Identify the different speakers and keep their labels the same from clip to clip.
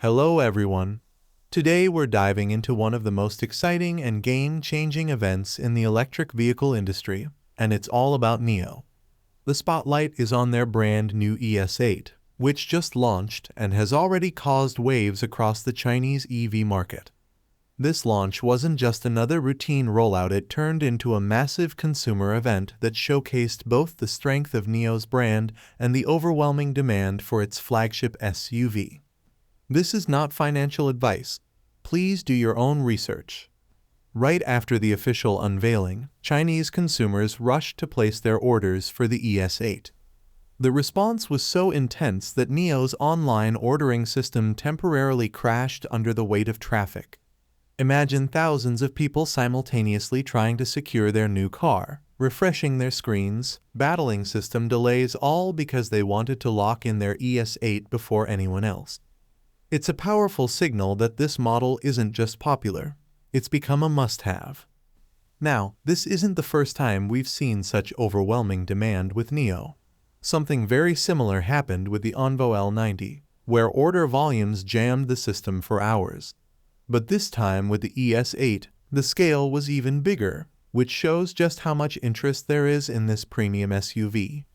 Speaker 1: Hello everyone. Today we're diving into one of the most exciting and game-changing events in the electric vehicle industry, and it's all about NIO. The spotlight is on their brand new ES8, which just launched and has already caused waves across the Chinese EV market. This launch wasn't just another routine rollout, it turned into a massive consumer event that showcased both the strength of NIO's brand and the overwhelming demand for its flagship SUV. This is not financial advice. Please do your own research. Right after the official unveiling, Chinese consumers rushed to place their orders for the ES8. The response was so intense that NIO's online ordering system temporarily crashed under the weight of traffic. Imagine thousands of people simultaneously trying to secure their new car, refreshing their screens, battling system delays, all because they wanted to lock in their ES8 before anyone else. It's a powerful signal that this model isn't just popular, it's become a must-have. Now, this isn't the first time we've seen such overwhelming demand with NIO. Something very similar happened with the ONVO L90, where order volumes jammed the system for hours. But this time with the ES8, the scale was even bigger, which shows just how much interest there is in this premium SUV.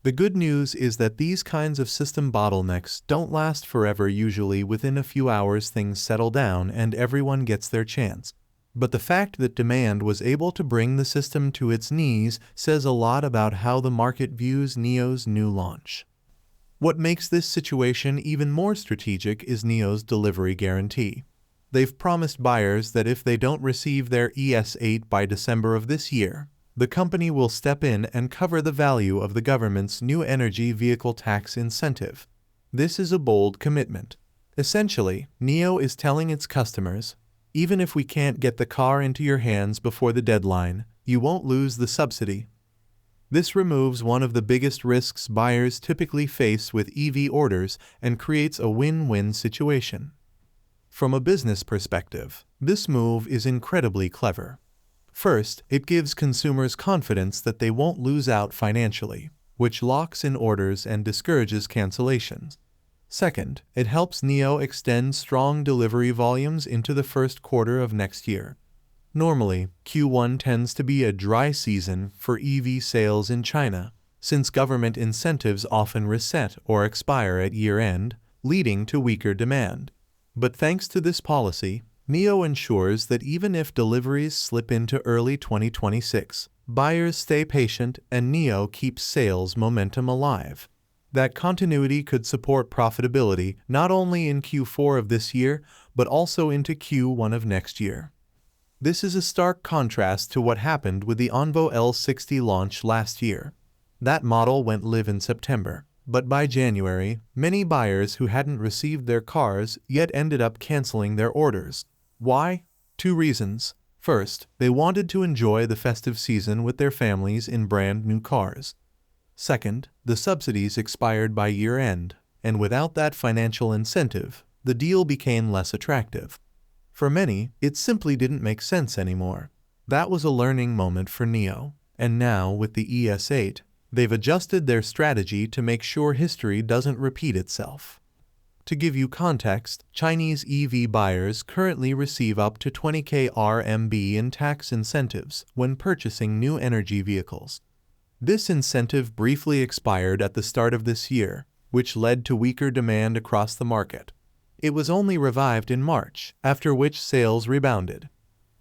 Speaker 1: The good news is that these kinds of system bottlenecks don't last forever. Usually within a few hours things settle down and everyone gets their chance. But the fact that demand was able to bring the system to its knees says a lot about how the market views NIO's new launch. What makes this situation even more strategic is NIO's delivery guarantee. They've promised buyers that if they don't receive their ES8 by December of this year, the company will step in and cover the value of the government's new energy vehicle tax incentive. This is a bold commitment. Essentially, NIO is telling its customers, even if we can't get the car into your hands before the deadline, you won't lose the subsidy. This removes one of the biggest risks buyers typically face with EV orders and creates a win-win situation. From a business perspective, this move is incredibly clever. First, it gives consumers confidence that they won't lose out financially, which locks in orders and discourages cancellations. Second, it helps NIO extend strong delivery volumes into the first quarter of next year. Normally, Q1 tends to be a dry season for EV sales in China, since government incentives often reset or expire at year-end, leading to weaker demand. But thanks to this policy, NIO ensures that even if deliveries slip into early 2026, buyers stay patient and NIO keeps sales momentum alive. That continuity could support profitability not only in Q4 of this year, but also into Q1 of next year. This is a stark contrast to what happened with the ONVO L60 launch last year. That model went live in September, but by January, many buyers who hadn't received their cars yet ended up canceling their orders. Why? Two reasons. First, they wanted to enjoy the festive season with their families in brand new cars. Second, the subsidies expired by year-end, and without that financial incentive, the deal became less attractive. For many, it simply didn't make sense anymore. That was a learning moment for NIO, and now with the ES8, they've adjusted their strategy to make sure history doesn't repeat itself. To give you context, Chinese EV buyers currently receive up to 20,000 RMB in tax incentives when purchasing new energy vehicles. This incentive briefly expired at the start of this year, which led to weaker demand across the market. It was only revived in March, after which sales rebounded.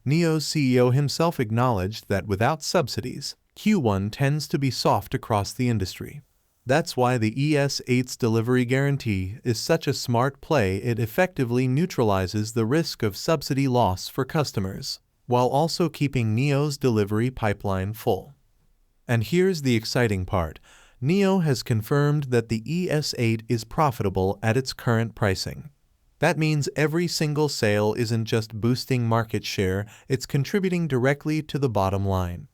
Speaker 1: NIO's CEO himself acknowledged that without subsidies, Q1 tends to be soft across the industry. That's why the ES8's delivery guarantee is such a smart play. It effectively neutralizes the risk of subsidy loss for customers, while also keeping NIO's delivery pipeline full. And here's the exciting part. NIO has confirmed that the ES8 is profitable at its current pricing. That means every single sale isn't just boosting market share, it's contributing directly to the bottom line.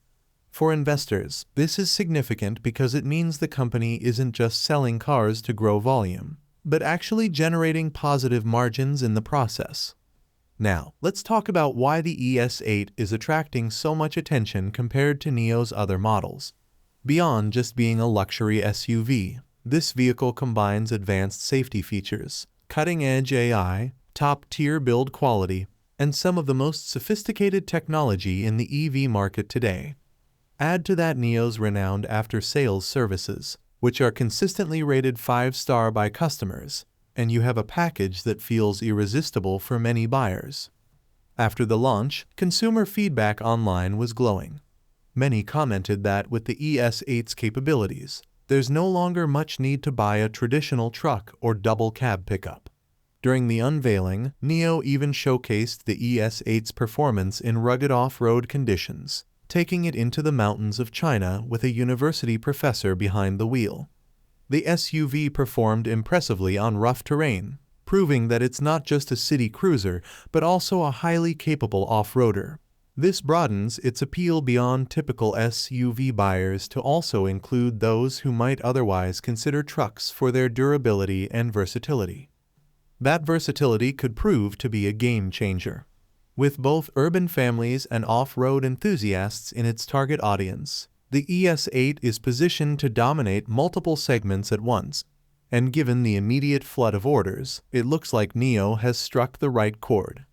Speaker 1: For investors, this is significant because it means the company isn't just selling cars to grow volume, but actually generating positive margins in the process. Now, let's talk about why the ES8 is attracting so much attention compared to NIO's other models. Beyond just being a luxury SUV, this vehicle combines advanced safety features, cutting-edge AI, top-tier build quality, and some of the most sophisticated technology in the EV market today. Add to that NIO's renowned after-sales services, which are consistently rated 5-star by customers, and you have a package that feels irresistible for many buyers. After the launch, consumer feedback online was glowing. Many commented that with the ES8's capabilities, there's no longer much need to buy a traditional truck or double cab pickup. During the unveiling, NIO even showcased the ES8's performance in rugged off-road conditions, taking it into the mountains of China with a university professor behind the wheel. The SUV performed impressively on rough terrain, proving that it's not just a city cruiser, but also a highly capable off-roader. This broadens its appeal beyond typical SUV buyers to also include those who might otherwise consider trucks for their durability and versatility. That versatility could prove to be a game changer. With both urban families and off-road enthusiasts in its target audience, the ES8 is positioned to dominate multiple segments at once. And given the immediate flood of orders, it looks like NIO has struck the right chord.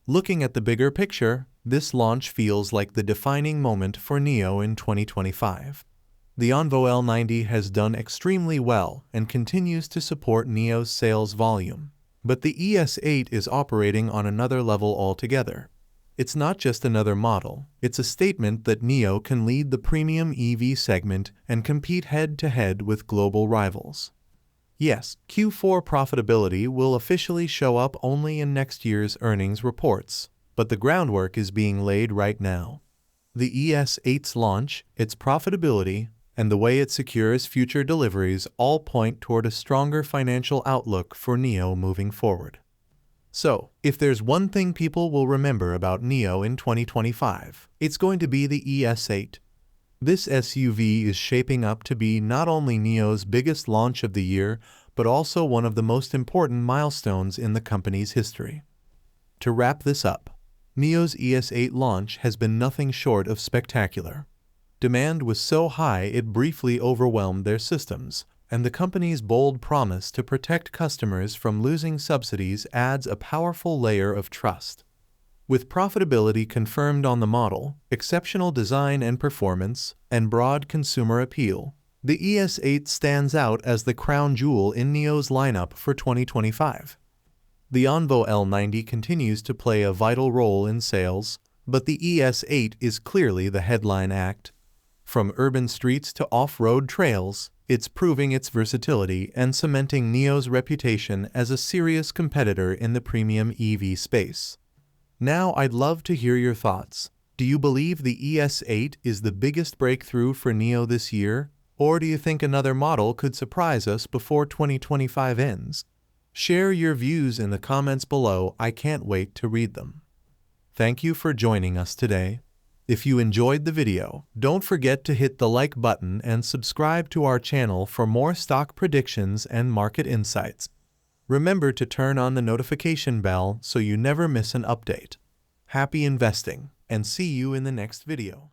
Speaker 1: Looking at the bigger picture, this launch feels like the defining moment for NIO in 2025. The ONVO L90 has done extremely well and continues to support NIO's sales volume. But the ES8 is operating on another level altogether. It's not just another model, it's a statement that NIO can lead the premium EV segment and compete head-to-head with global rivals. Yes, Q4 profitability will officially show up only in next year's earnings reports, but the groundwork is being laid right now. The ES8's launch, its profitability, and the way it secures future deliveries all point toward a stronger financial outlook for NIO moving forward. So, if there's one thing people will remember about NIO in 2025, it's going to be the ES8. This SUV is shaping up to be not only NIO's biggest launch of the year, but also one of the most important milestones in the company's history. To wrap this up, NIO's ES8 launch has been nothing short of spectacular. Demand was so high it briefly overwhelmed their systems, and the company's bold promise to protect customers from losing subsidies adds a powerful layer of trust. With profitability confirmed on the model, exceptional design and performance, and broad consumer appeal, the ES8 stands out as the crown jewel in NIO's lineup for 2025. The ONVO L90 continues to play a vital role in sales, but the ES8 is clearly the headline act. From urban streets to off-road trails, it's proving its versatility and cementing NIO's reputation as a serious competitor in the premium EV space. Now I'd love to hear your thoughts. Do you believe the ES8 is the biggest breakthrough for NIO this year, or do you think another model could surprise us before 2025 ends? Share your views in the comments below. I can't wait to read them. Thank you for joining us today. If you enjoyed the video, don't forget to hit the like button and subscribe to our channel for more stock predictions and market insights. Remember to turn on the notification bell so you never miss an update. Happy investing, and see you in the next video.